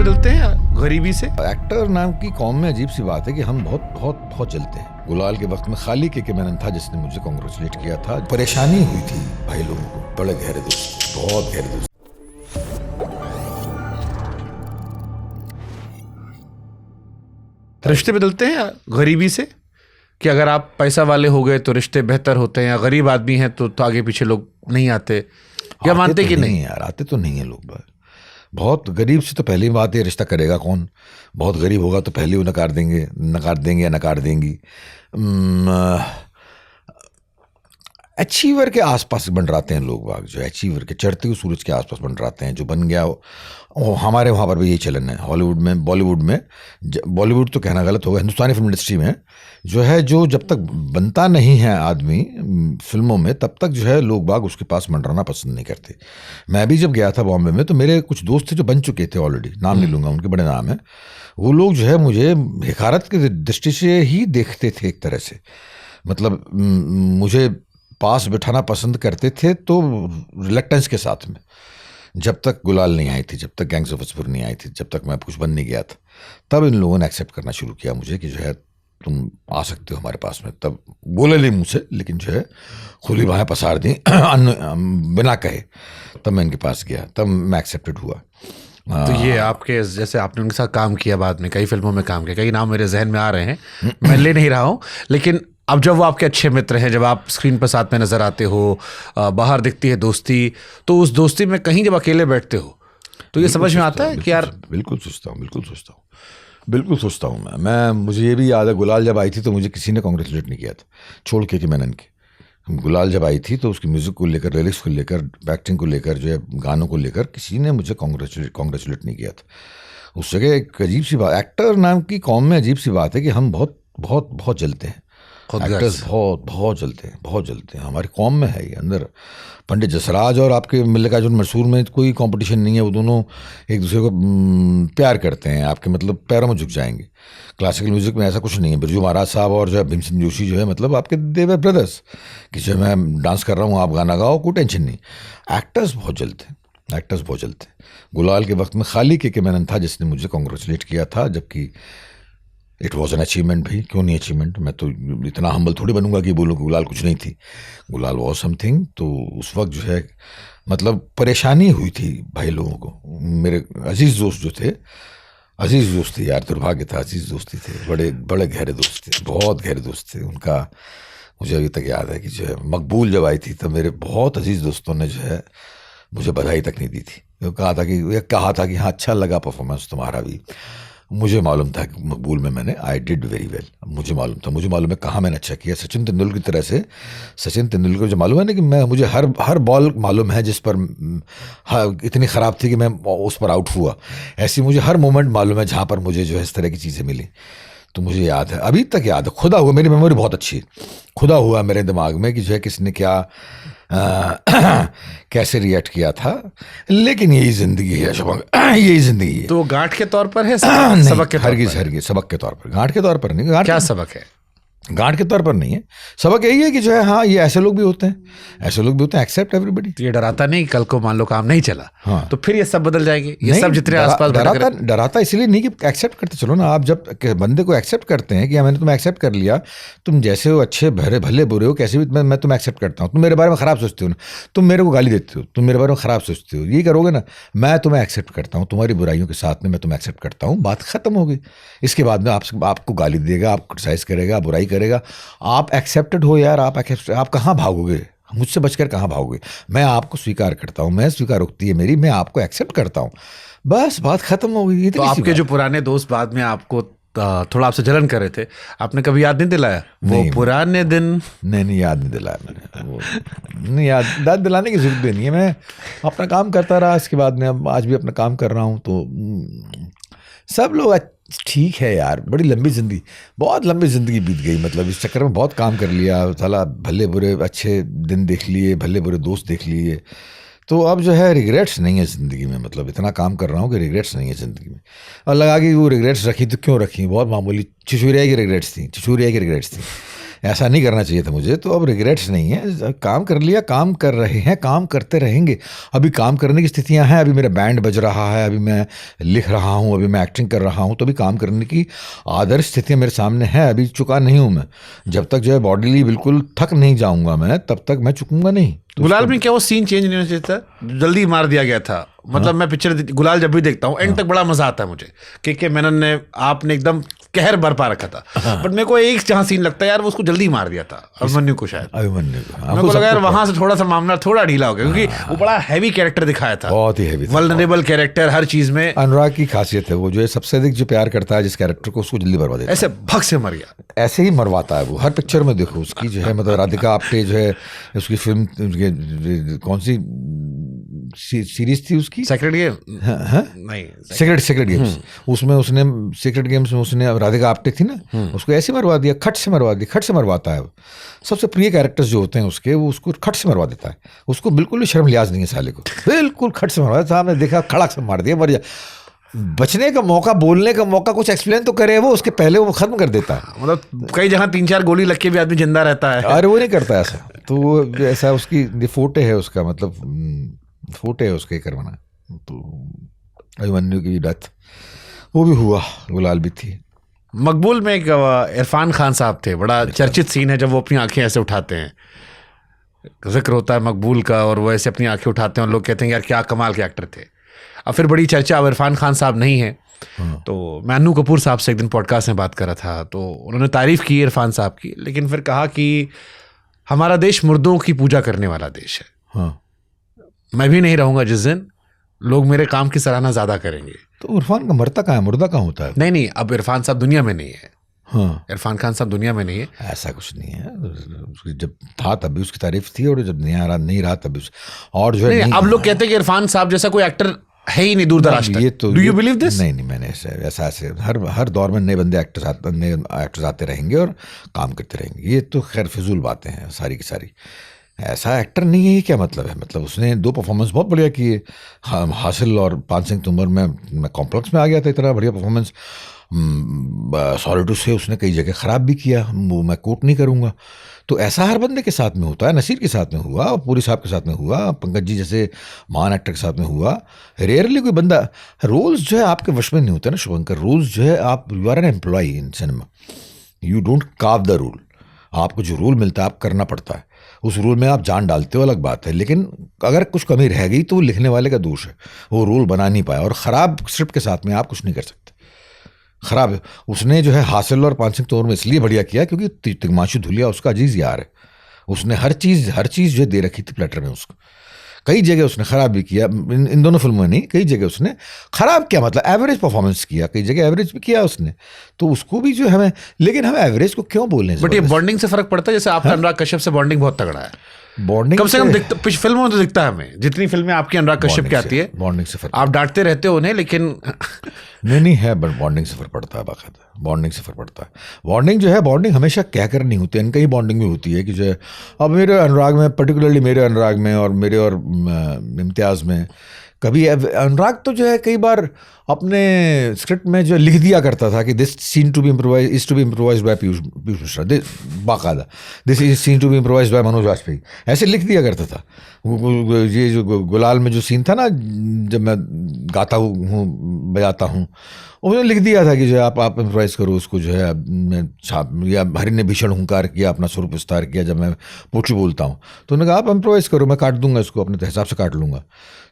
बदलते हैं गरीबी से। एक्टर नाम की कौम में अजीब सी बात है कि हम बहुत बहुत बहुत जलते हैं। गुलाल के वक्त में खाली के मैनन था जिसने मुझे कांग्रेचुलेट किया था। परेशानी हुई थी भाई लोगों को, बड़े गहरे दोस्त, बहुत गहरे दोस्त। रिश्ते बदलते हैं गरीबी से कि अगर आप पैसा वाले हो गए तो रिश्ते बेहतर होते हैं, या गरीब आदमी है तो आगे पीछे लोग नहीं आते, या मानते कि नहीं यार, आते तो नहीं है लोग। बहुत गरीब से तो पहली बात है रिश्ता करेगा कौन। बहुत गरीब होगा तो पहले वो नकार देंगे या नकार देंगी। अचीवर के आसपास मंडराते हैं लोग बाग, जो अचीवर के चढ़ते हुए सूरज के आसपास मंडराते हैं। जो बन गया वो हमारे वहाँ पर भी यही चलन है। हॉलीवुड में, बॉलीवुड तो कहना गलत होगा, हिंदुस्तानी फिल्म इंडस्ट्री में जो है, जो जब तक बनता नहीं है आदमी फिल्मों में, तब तक जो है लोग बाग उसके पास मंडराना पसंद नहीं करते। मैं भी जब गया था बॉम्बे में तो मेरे कुछ दोस्त थे जो बन चुके थे ऑलरेडी, नाम नहीं लूँगा, उनके बड़े नाम हैं। वो लोग जो है मुझे भिखारत की दृष्टि से ही देखते थे एक तरह से। मतलब मुझे पास बिठाना पसंद करते थे तो रिलेक्टेंस के साथ में। जब तक गुलाल नहीं आई थी, जब तक गैंग्स ऑफ वासेपुर नहीं आई थी, जब तक मैं कुछ बन नहीं गया था, तब इन लोगों ने एक्सेप्ट करना शुरू किया मुझे कि जो है तुम आ सकते हो हमारे पास में। तब बोले नहीं मुझसे, लेकिन जो है खुली बाहें पसार दी बिना कहे। तब मैं इनके पास गया, तब मैं एक्सेप्टेड हुआ। तो ये आपके, जैसे आपने उनके साथ काम किया, बाद में कई फिल्मों में काम किया, कई नाम मेरे जहन में आ रहे हैं, मैं ले नहीं रहा हूँ, लेकिन अब जब वो आपके अच्छे मित्र हैं, जब आप स्क्रीन पर साथ में नजर आते हो, बाहर दिखती है दोस्ती, तो उस दोस्ती में कहीं जब अकेले बैठते हो तो ये समझ में आता है कि यार बिल्कुल सोचता हूँ मैं। मुझे ये भी याद है, गुलाल जब आई थी तो मुझे किसी ने कांग्रेचुलेट नहीं किया था, छोड़ के मैनन के। गुलाल जब आई थी तो उसकी म्यूज़िक को लेकर, लिरिक्स को लेकर, एक्टिंग को लेकर, जो है गानों को लेकर, किसी ने मुझे कांग्रेचुलेट नहीं किया था। उस जगह एक अजीब सी बात, एक्टर नाम की कौम में अजीब सी बात है कि हम बहुत बहुत बहुत जलते हैं। एक्टर्स बहुत जलते हैं। हमारी कौम में है ये अंदर। पंडित जसराज और आपके मल्लिकार्जुन मशहूर में कोई कंपटीशन नहीं है। वो दोनों एक दूसरे को प्यार करते हैं, आपके मतलब पैरों में झुक जाएंगे। क्लासिकल म्यूजिक में ऐसा कुछ नहीं है। बिरजू महाराज साहब और जो है भीमसेन जोशी जो है, मतलब आपके देवर ब्रदर्स, कि जो मैं डांस कर रहा हूँ आप गाना गाओ, कोई टेंशन नहीं। एक्टर्स बहुत जलते हैं। गुलाल के वक्त में खाली के मैनन था जिसने मुझे कांग्रेचुलेट किया था, जबकि इट वॉज एन अचीवमेंट भी। क्यों नहीं अचीवमेंट? मैं तो इतना हम्बल थोड़ी बनूंगा कि बोलूँ कि गुलाल कुछ नहीं थी। गुलाल वॉज समथिंग। तो उस वक्त जो है मतलब परेशानी हुई थी भाई लोगों को। मेरे अजीज़ दोस्त जो थे, अजीज़ दोस्त थे यार, दुर्भाग्य था, अजीज़ दोस्ती थे, बड़े गहरे दोस्त थे, बहुत गहरे दोस्त थे। उनका मुझे अभी तक याद है कि जो है मकबूल जब आई थी तब मेरे बहुत अजीज़ दोस्तों ने जो है मुझे बधाई तक नहीं दी थी। वो कहा था कि हाँ, अच्छा लगा परफॉर्मेंस तुम्हारा भी। मुझे मालूम था कि मकबूल में मैंने आई डिड वेरी वेल। मुझे मालूम है कहाँ मैंने अच्छा किया। सचिन तेंदुलकर की तरह से, सचिन तेंदुलकर जो मालूम है ना कि मुझे हर बॉल मालूम है जिस पर इतनी ख़राब थी कि मैं उस पर आउट हुआ। ऐसी मुझे हर मोमेंट मालूम है जहाँ पर मुझे जो है इस तरह की चीज़ें मिली। तो मुझे याद है, अभी तक याद है, खुदा हुआ, मेरी मेमोरी बहुत अच्छी है, खुदा हुआ मेरे दिमाग में कि जो है किसने क्या कैसे रिएक्ट किया था। लेकिन यही जिंदगी है शबंग, यही जिंदगी है। तो वो गांठ के तौर पर है, सबक के हरगिज सबक के तौर पर, गांठ के तौर पर नहीं। क्या सबक है? गांठ के तौर पर नहीं है। सबक यही है कि जो है हाँ, ये ऐसे लोग भी होते हैं, एक्सेप्ट एवरीबडी। तो ये डराता नहीं कल को मान लो काम नहीं चला, हाँ, तो फिर ये सब बदल जाएंगे, ये सब जितने आसपास डराता इसलिए नहीं कि एक्सेप्ट करते चलो ना। आप जब बंदे को एक्सेप्ट करते हैं कि मैंने तुम्हें एक्सेप्ट कर लिया, तुम जैसे हो, अच्छे भले बुरे हो, कैसे भी मैं तुम्हें एक्सेप्ट करता हूँ। तुम मेरे बारे में ख़राब सोचते हो ना, तुम मेरे को गाली देते हो, तुम मेरे बारे में ख़राब सोचते हो, यही करोगे ना। मैं तुम्हें एक्सेप्ट करता हूँ, तुम्हारी बुराइयों के साथ में मैं तुम्हें एक्सेप्ट करता हूँ, बात ख़त्म हो गई। इसके बाद में आपको गाली देगा, आप क्रिटिसाइज़ करेगा, बुराई करेगा। आप एक्सेप्टेड हो यार, आप कहाँ भागोगे? मुझसे बचकर कहाँ भागोगे? मैं आपको स्वीकार करता हूँ, मैं स्वीकारोक्ति है मेरी, मैं आपको एक्सेप्ट करता हूँ, बस बात खत्म हो गई। तो आपके जो पुराने दोस्त बाद में आपको थोड़ा आपसे जलन कर रहे थे, आपने कभी याद नहीं दिलाया वो पुराने दिन? नहीं, याद नहीं दिलाया मैंने। वो नहीं, याद दिलाने की जरूरत भी नहीं है। मैं अपना काम करता रहा, इसके बाद में आज भी अपना काम कर रहा हूँ। तो सब लोग ठीक है यार, बड़ी लंबी जिंदगी, बहुत लंबी ज़िंदगी बीत गई। मतलब इस चक्कर में बहुत काम कर लिया, साला भले बुरे अच्छे दिन देख लिए, भले बुरे दोस्त देख लिए। तो अब जो है रिग्रेट्स नहीं है ज़िंदगी में। मतलब इतना काम कर रहा हूँ कि रिग्रेट्स नहीं है ज़िंदगी में। और लगा कि वो रिग्रेट्स रखी तो क्यों रखी, बहुत मामूली चिचुरिया की रिग्रेट्स थी। ऐसा नहीं करना चाहिए था मुझे, तो अब रिग्रेट्स नहीं है, काम कर लिया, काम कर रहे हैं, काम करते रहेंगे। अभी काम करने की स्थितियां हैं, अभी मेरा बैंड बज रहा है, अभी मैं लिख रहा हूं, अभी मैं एक्टिंग कर रहा हूं, तो अभी काम करने की आदर्श स्थितियां मेरे सामने है। अभी चुका नहीं हूं मैं, जब तक जो है बॉडीली बिल्कुल थक नहीं जाऊंगा मैं, तब तक मैं चुकूंगा नहीं। तो गुलाल में क्या वो सीन चेंज नहीं होना चाहिए था, जल्दी मार दिया गया था? मतलब मैं पिक्चर गुलाल जब भी देखता हूँ एंड तक बड़ा मजा आता है मुझे, के मेनन ने आपने एकदम कहर बरपा रखा था, बट मेरे को एक जहाँ सीन लगता है यार वो उसको जल्दी मार दिया था, अभिमन्यु को शायद। अभिमन्यु मेरे को लगा यार वहां से थोड़ा सा मामला थोड़ा ढीला हो गया, क्योंकि वो बड़ा हैवी कैरेक्टर दिखाया था, बहुत ही हैवी, वल्नरेबल कैरेक्टर हर चीज में। अनुराग की खासियत है वो, जो है सबसे अधिक जो प्यार करता है जिस कैरेक्टर को, उसको जल्दी बर्बाद देता है, ऐसे भग से मर गया, ऐसे ही मरवाता है वो। हर पिक्चर में देखो उसकी जो है, मतलब राधिका आप्टे जो है, उसकी फिल्म कौन सी सीरीज थी उसकी, सेक्रेट गेम नहीं, सीक्रेट गेम्स, उसमें उसने सीक्रेट गेम्स में उसने राधिका आप्टे थी ना, उसको ऐसे मरवा दिया, खट से मरवा दिया, खट से मरवाता है। सबसे प्रिय कैरेक्टर्स जो होते हैं उसके, वो उसको खट से मरवा देता है। उसको बिल्कुल भी शर्म लिहाज नहीं है साले को, बिल्कुल खट से मरवा, सामने देखा खड़ाक से मार दिया, मर जा। बचने का मौका, बोलने का मौका, कुछ एक्सप्लेन तो करे वो, उसके पहले वो खत्म कर देता है। मतलब कई जगह 3-4 गोली लग के भी आदमी जिंदा रहता है। अरे वो नहीं करता ऐसा, तो ऐसा उसकी फोटे है उसका, मतलब फोटे है उसके करवाना। तो अभिमन्यु की डेथ वो भी हुआ, गुलाल भी थी। मकबूल में एक इरफान खान साहब थे, बड़ा चर्चित सीन है जब वो अपनी आंखें ऐसे उठाते हैं, जिक्र होता है मकबूल का, और वो ऐसे अपनी आंखें उठाते हैं और लोग कहते हैं यार क्या कमाल के एक्टर थे। अब फिर बड़ी चर्चा, अब इरफान खान साहब नहीं है, तो मैं अन्नू कपूर साहब से एक दिन पॉडकास्ट में बात कर रहा था, तो उन्होंने तारीफ की इरफान साहब की, लेकिन फिर कहा कि हमारा देश मुर्दों की पूजा करने वाला देश है। हाँ, मैं भी नहीं रहूंगा जिस दिन लोग मेरे काम की सराहना ज्यादा करेंगे। तो इरफान का मरता कहाँ है, मुर्दा कहाँ होता है? नहीं, अब इरफान साहब दुनिया में नहीं है। हाँ, इरफान खान साहब दुनिया में नहीं है, ऐसा कुछ नहीं है। जब था तब भी उसकी तारीफ थी, और जब नहीं रहा तब भी और जो है नहीं, अब लोग कहते हैं कि इरफान साहब जैसा कोई एक्टर है ही नहीं दूर दराज तक। ये तो, डू यू बिलीव दिस? नहीं, मैंने ऐसा हर दौर में नए एक्टर्स आते रहेंगे और काम करते रहेंगे। ये तो खैर फिजूल बातें हैं सारी की सारी। ऐसा एक्टर नहीं है, ये क्या मतलब है? मतलब उसने 2 परफॉर्मेंस बहुत बढ़िया किए, हासिल और पान सिंह तुमर में मैं कॉम्प्लेक्स में आ गया था, इतना बढ़िया परफॉर्मेंस। सॉलिट्यूड से उसने कई जगह ख़राब भी किया, वो मैं कोट नहीं करूँगा। तो ऐसा हर बंदे के साथ में होता है, नसीर के साथ में हुआ, पूरी साहब के साथ में हुआ, पंकज जी जैसे महान एक्टर के साथ में हुआ। रेयरली कोई बंदा, रोल्स जो है आपके वश में नहीं होता ना शुभंकर, रोल्स जो है आप, you are an employ in cinema, you don't carve the rule. आपको जो रूल मिलता है आप करना पड़ता है, उस रूल में आप जान डालते हो अलग बात है, लेकिन अगर कुछ कमी रह गई तो वो लिखने वाले का दोष है, वो रूल बना नहीं पाया। और ख़राब स्क्रिप्ट के साथ में आप कुछ नहीं कर सकते। ख़राब उसने जो है हासिल और पान सिंह तोमर में इसलिए बढ़िया किया क्योंकि तिग्मांशु धुलिया उसका अजीज यार है, उसने हर चीज़ जो दे रखी थी प्लेटर में उसको। कई जगह उसने ख़राब भी किया, इन दोनों फिल्मों में नहीं, कई जगह उसने ख़राब किया, मतलब एवरेज परफॉर्मेंस किया, कई जगह एवरेज भी किया उसने। तो उसको भी जो हमें, लेकिन हम एवरेज को क्यों बोलें? बट ये बॉन्डिंग से फर्क पड़ता है, जैसे आपका अनुराग कश्यप से बॉन्डिंग बहुत तगड़ा है, बॉन्डिंग कम से कम दिखता, फिल्मों में तो दिखता है हमें, जितनी फिल्में आपकी अनुराग कश्यप की आती है, बॉन्डिंग से फर्क, आप डांटते रहते हो उन्हें, लेकिन नहीं है, बट बॉन्डिंग से फर्क पड़ता है, बाकायदा बॉन्डिंग से फर्क पड़ता है। बॉन्डिंग जो है, बॉन्डिंग हमेशा कहकर नहीं होती है, इनका ही बॉन्डिंग भी होती है कि जो है, अब मेरे अनुराग में, पर्टिकुलरली मेरे अनुराग में और मेरे और इम्तियाज़ में, कभी अनुराग तो जो है कई बार अपने स्क्रिप्ट में जो लिख दिया करता था कि this scene to be improvise is to be improvise by Piyush Mishra, बाकायदा this is scene to be improvise by Manoj Vajpayee, ऐसे लिख दिया करता था। ये जो गुलाल में जो सीन था ना, जब मैं गाता हूँ बजाता हूँ, उन्होंने लिख दिया था कि जो आप इम्प्रोवाइज करो उसको, जो है मैं या हरि ने भीषण हुंकार किया, अपना स्वरूप विस्तार किया जब मैं पोट्री बोलता हूँ, तो उन्होंने कहा आप इम्प्रोवाइज करो, मैं काट दूंगा इसको, अपने हिसाब से काट लूँगा।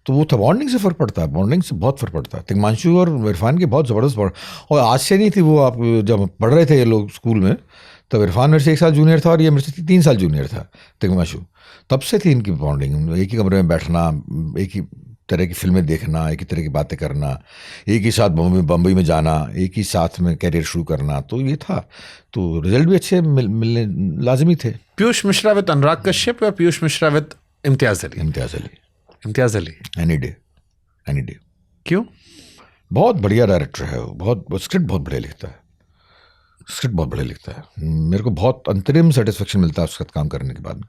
तो वो था, बॉन्डिंग से फ़र्क पड़ता है, बॉन्डिंग से बहुत फ़र्क पड़ता है। तिग्मांशु और इरफान की बहुत ज़बरदस्त बॉन्ड, और आज से नहीं थी वो, आप जब पढ़ रहे थे ये लोग स्कूल में, तब इरफान मेरे से 1 साल जूनियर था और ये मेरे से 3 साल जूनियर था तिग्मांशु, तब से थी इनकी बॉन्डिंग। एक ही कमरे में बैठना, एक ही तरह की फिल्में देखना, एक ही तरह की बातें करना, एक ही साथ बम्बई में जाना, एक ही साथ में कैरियर शुरू करना, तो ये था। तो रिजल्ट भी अच्छे मिलने लाजमी थे। पीयूष मिश्रा विद अनुराग कश्यप या Piyush Mishra with Imtiaz Ali? Imtiaz Ali any day. क्यों? बहुत बढ़िया डायरेक्टर है वो, बहुत स्क्रिप्ट बहुत बढ़िया लिखता है, मेरे को बहुत अंतरिम सेटिस्फेक्शन मिलता है उसके साथ काम करने के बाद।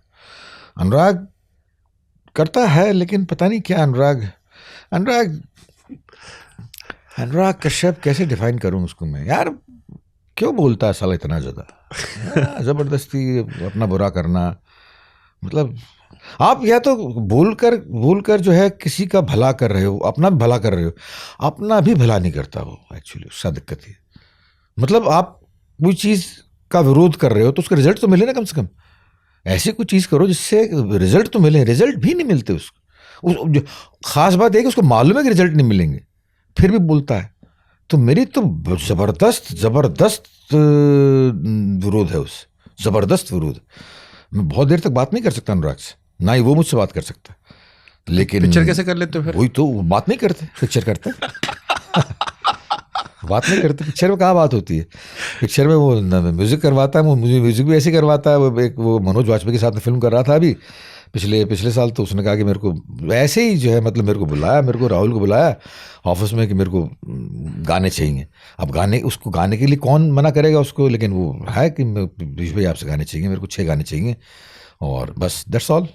अनुराग करता है, लेकिन पता नहीं क्या अनुराग कश्यप कैसे डिफाइन करूं उसको मैं यार, क्यों बोलता है साला इतना ज़्यादा? जबरदस्ती अपना बुरा करना, मतलब आप या तो बोलकर जो है किसी का भला कर रहे हो, अपना भी भला कर रहे हो, अपना भी भला नहीं करता वो, एक्चुअली उसका दिक्कत है। मतलब आप कोई चीज़ का विरोध कर रहे हो तो उसका रिजल्ट तो मिले ना, कम से कम ऐसी कोई चीज़ करो जिससे रिजल्ट तो मिले। रिजल्ट भी नहीं मिलते उसको, खास बात है कि उसको मालूम है कि रिजल्ट नहीं मिलेंगे, फिर भी बोलता है। तो मेरी तो जबरदस्त विरोध है उससे, जबरदस्त विरोध। मैं बहुत देर तक बात नहीं कर सकता अनुराग से, ना ही वो मुझसे बात कर सकता। लेकिन पिक्चर कैसे कर लेते हो फिर? वही तो, बात नहीं करते, पिक्चर करते बात नहीं करते। पिक्चर में कहाँ बात होती है? पिक्चर में वो म्यूजिक करवाता है, वो मुझे म्यूजिक भी ऐसे करवाता है। वो मनोज वाजपेयी के साथ में फिल्म कर रहा था अभी पिछले साल, तो उसने कहा कि मेरे को ऐसे ही जो है, मतलब मेरे को बुलाया, मेरे को राहुल को बुलाया ऑफिस में कि मेरे को गाने चाहिए। अब उसको गाने के लिए कौन मना करेगा उसको, लेकिन वो है कि भाई आपसे गाने चाहिए, मेरे को 6 गाने चाहिए, और बस दैट्स ऑल।